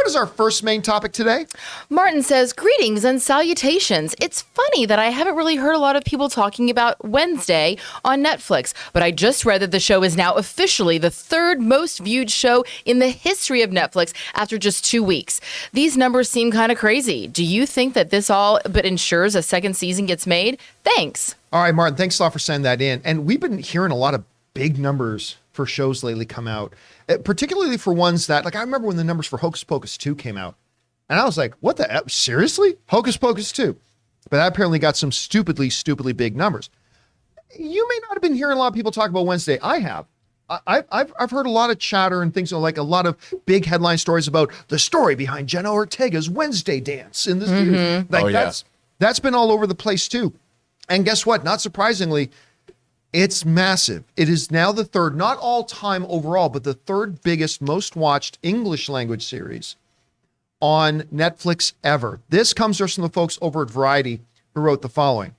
what is our first main topic today? Martin says, greetings and salutations. It's funny that I haven't really heard a lot of people talking about Wednesday on Netflix, but I just read that the show is now officially the third most viewed show in the history of Netflix after just 2 weeks. These numbers seem kind of crazy. Do you think that this all but ensures a second season gets made? Thanks. All right, Martin, thanks a lot for sending that in. And we've been hearing a lot of big numbers for shows lately come out, particularly for ones that, like, I remember when the numbers for Hocus Pocus 2 came out, and I was like, what the F? Seriously? Hocus Pocus 2? But that apparently got some stupidly big numbers. You may not have been hearing a lot of people talk about Wednesday. I have. I've heard a lot of chatter and things like a lot of big headline stories about the story behind Jenna Ortega's Wednesday dance in this series. Like that's been all over the place too. And guess what? Not surprisingly, it's massive. It is now the third, not all time overall, but the third biggest, most watched English language series on Netflix ever. This comes from the folks over at Variety who wrote the following.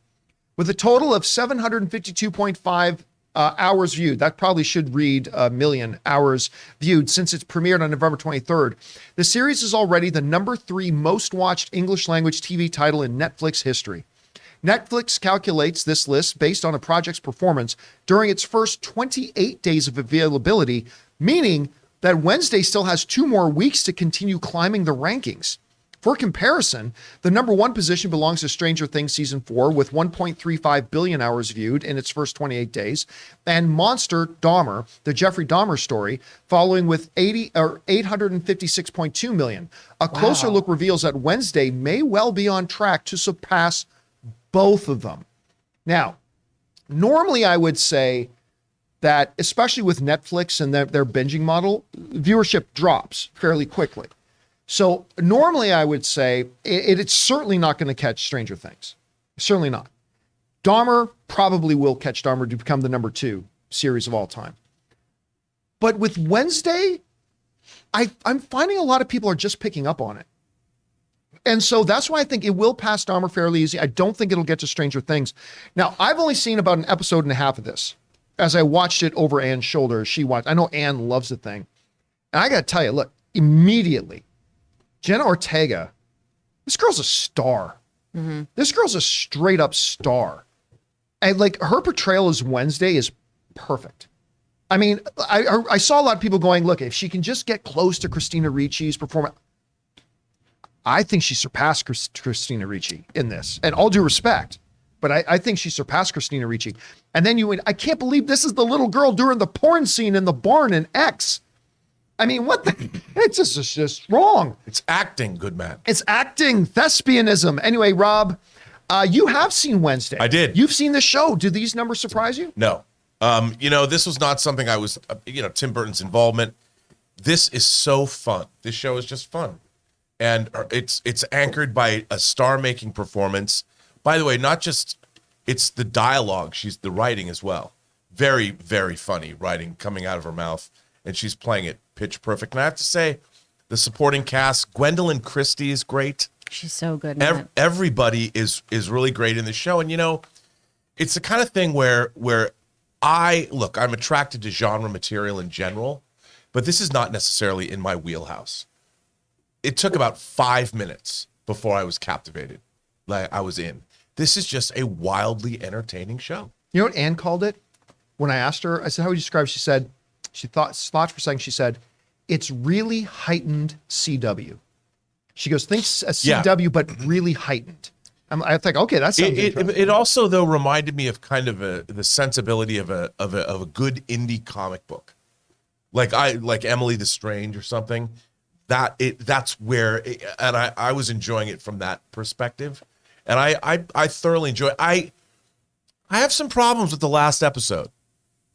With a total of 752.5 hours viewed, that probably should read a million hours viewed since it's premiered on November 23rd. The series is already the number 3 most watched English language TV title in Netflix history. Netflix calculates this list based on a project's performance during its first 28 days of availability, meaning that Wednesday still has 2 more weeks to continue climbing the rankings. For comparison, the number 1 position belongs to Stranger Things Season 4 with 1.35 billion hours viewed in its first 28 days, and Monster Dahmer, the Jeffrey Dahmer story, following with 856.2 million. A closer look reveals that Wednesday may well be on track to surpass both of them. Now, normally I would say that, especially with Netflix and their binging model, viewership drops fairly quickly. So normally I would say it's certainly not going to catch Stranger Things. Certainly not. Dahmer probably will catch Dahmer to become the number 2 series of all time. But with Wednesday, I'm finding a lot of people are just picking up on it. And so that's why I think it will pass Dahmer fairly easy. I don't think it'll get to Stranger Things. Now, I've only seen about an episode and a half of this as I watched it over Anne's shoulder. She watched. I know Anne loves the thing. And I got to tell you, look, immediately, Jenna Ortega, this girl's a star. Mm-hmm. This girl's a straight up star. And like her portrayal as Wednesday is perfect. I mean, I saw a lot of people going, look, if she can just get close to Christina Ricci's performance, I think she surpassed Christina Ricci in this, and all due respect, but I think she surpassed Christina Ricci. And then I can't believe this is the little girl during the porn scene in the barn in X. I mean, what the, it's just wrong. It's acting, good man. It's acting, thespianism. Anyway, Rob, you have seen Wednesday. I did. You've seen the show. Do these numbers surprise you? No. This was not something I was, Tim Burton's involvement. This is so fun. This show is just fun. And it's anchored by a star-making performance. By the way, not just, it's the dialogue, she's the writing as well. Very, very funny writing coming out of her mouth. And she's playing it pitch perfect. And I have to say, the supporting cast, Gwendolyn Christie is great. She's so good. In everybody is really great in the show. And, it's the kind of thing where I'm attracted to genre material in general, but this is not necessarily in my wheelhouse. It took about 5 minutes before I was captivated. Like I was in. This is just a wildly entertaining show. You know what Anne called it? When I asked her, I said, how would you describe it? She said, she thought for a second, she said, it's really heightened CW. She goes, think a CW, but really heightened. I think, okay, that sounds interesting. It also, though, reminded me of kind of the sensibility of a good indie comic book. Like Emily the Strange or something. That's where, and I was enjoying it from that perspective, and I thoroughly enjoy it. I have some problems with the last episode.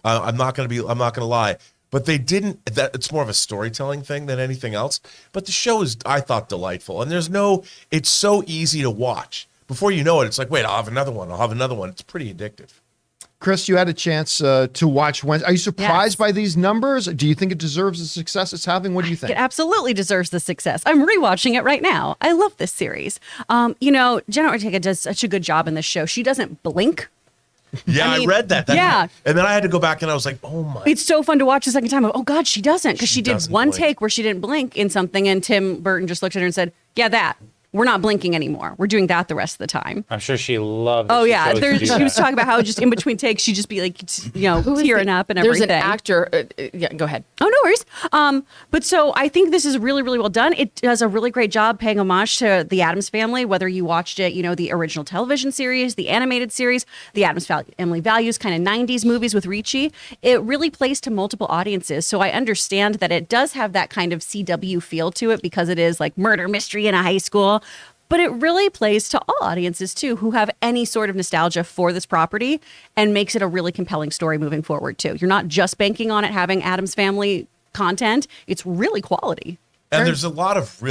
I'm not gonna lie, but they didn't. That it's more of a storytelling thing than anything else. But the show is, I thought, delightful, and it's so easy to watch. Before you know it, it's like, wait, I'll have another one. It's pretty addictive. Chris, you had a chance to watch Wednesday. Are you surprised by these numbers? Do you think it deserves the success it's having? What do you think? It absolutely deserves the success. I'm rewatching it right now. I love this series. Jenna Ortega does such a good job in this show. She doesn't blink Yeah, I, mean, read that. yeah. And then I had to go back and I was like, oh my. It's so fun to watch the second time. Oh God, she doesn't, because she did doesn't one blink. take where she didn't blink in something, and Tim Burton just looked at her and said, "Yeah, that. We're not blinking anymore. We're doing that the rest of the time." I'm sure she loved it. Oh She yeah, chose to do she that. was talking about how just in between takes she'd just be like, tearing up and everything. There's an actor. Yeah, go ahead. Oh, no worries. But so I think this is really, really well done. It does a really great job paying homage to the Addams Family, whether you watched it, the original television series, the animated series, the Addams Family Values, kind of 90s movies with Ricci. It really plays to multiple audiences. So I understand that it does have that kind of CW feel to it because it is like murder mystery in a high school. But it really plays to all audiences, too, who have any sort of nostalgia for this property, and makes it a really compelling story moving forward, too. You're not just banking on it having Addams Family content. It's really quality. And there's a lot of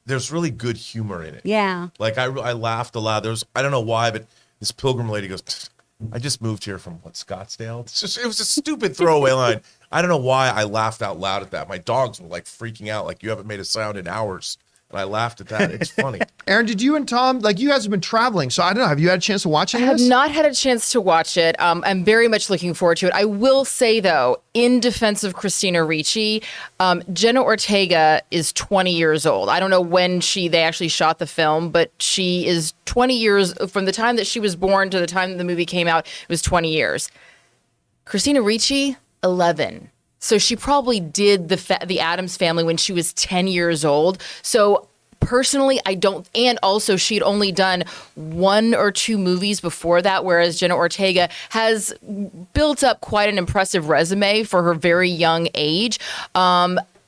there's really good humor in it. Yeah. Like I laughed a lot. I don't know why, but this Pilgrim lady goes, I just moved here from Scottsdale. It was a stupid throwaway line. I don't know why I laughed out loud at that. My dogs were like freaking out, like you haven't made a sound in hours. And I laughed at that. It's funny. Aaron, did you and Tom, like you guys have been traveling, so I don't know, have you had a chance to watch any I of have this? not had a chance to watch it. I'm very much looking forward to it. I will say, though, in defense of Christina Ricci, Jenna Ortega is 20 years old. I don't know when they actually shot the film, but she is 20 years from the time that she was born to the time that the movie came out. It was 20 years. Christina Ricci, 11. So she probably did the Addams Family when she was 10 years old. So personally, I don't. And also, she'd only done 1 or 2 movies before that, whereas Jenna Ortega has built up quite an impressive resume for her very young age.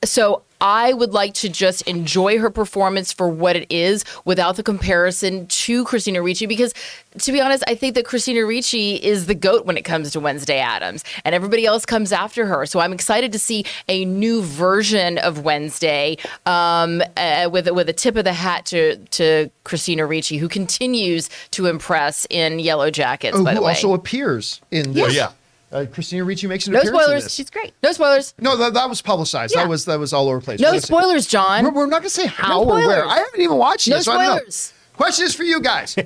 So I would like to just enjoy her performance for what it is without the comparison to Christina Ricci, because to be honest, I think that Christina Ricci is the GOAT when it comes to Wednesday Addams, and everybody else comes after her. So I'm excited to see a new version of Wednesday with a tip of the hat to Christina Ricci, who continues to impress in Yellow Jackets, by the Who way. also appears in this. Oh, yeah. Christina Ricci makes an No appearance in spoilers. this. She's great. No spoilers. No, that was publicized. Yeah. That was all over the place. No Listen, spoilers, John. We're not going to say how No or where. spoilers. I haven't even watched No it, so I don't know. spoilers. Question is for you guys.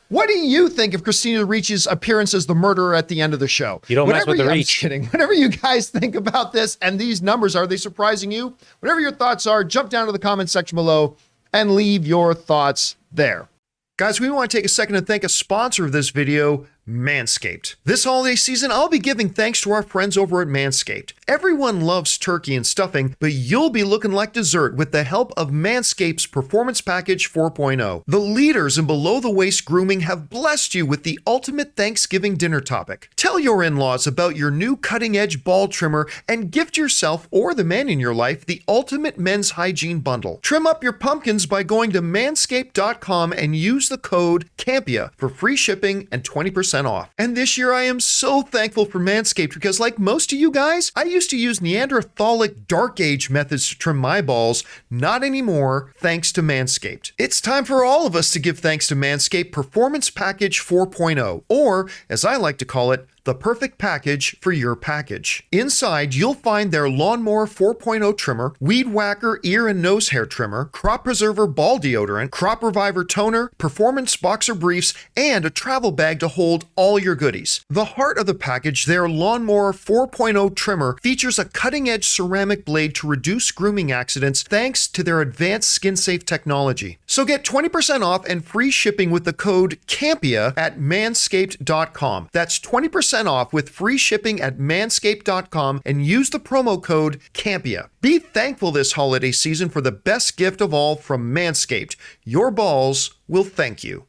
What do you think of Christina Ricci's appearance as the murderer at the end of the show? You don't mess with the I'm Reach. just kidding. Whatever you guys think about this and these numbers, are they surprising you? Whatever your thoughts are, jump down to the comment section below and leave your thoughts there. Guys, we want to take a second to thank a sponsor of this video, MANSCAPED. This holiday season, I'll be giving thanks to our friends over at MANSCAPED. Everyone loves turkey and stuffing, but you'll be looking like dessert with the help of MANSCAPED's Performance Package 4.0. The leaders in below-the-waist grooming have blessed you with the ultimate Thanksgiving dinner topic. Tell your in-laws about your new cutting-edge ball trimmer and gift yourself or the man in your life the ultimate men's hygiene bundle. Trim up your pumpkins by going to manscaped.com and use the code CAMPEA for free shipping and 20% off. And this year I am so thankful for Manscaped because, like most of you guys, I used to use Neanderthalic Dark Age methods to trim my balls. Not anymore, thanks to Manscaped. It's time for all of us to give thanks to Manscaped Performance Package 4.0, or as I like to call it, the perfect package for your package. Inside, you'll find their Lawnmower 4.0 trimmer, Weed Whacker ear and nose hair trimmer, Crop Preserver ball deodorant, Crop Reviver toner, Performance boxer briefs, and a travel bag to hold all your goodies. The heart of the package, their Lawnmower 4.0 trimmer, features a cutting-edge ceramic blade to reduce grooming accidents thanks to their advanced skin-safe technology. So get 20% off and free shipping with the code CAMPEA at manscaped.com. That's 20% off with free shipping at manscaped.com and use the promo code CAMPEA. Be thankful this holiday season for the best gift of all from Manscaped. Your balls will thank you.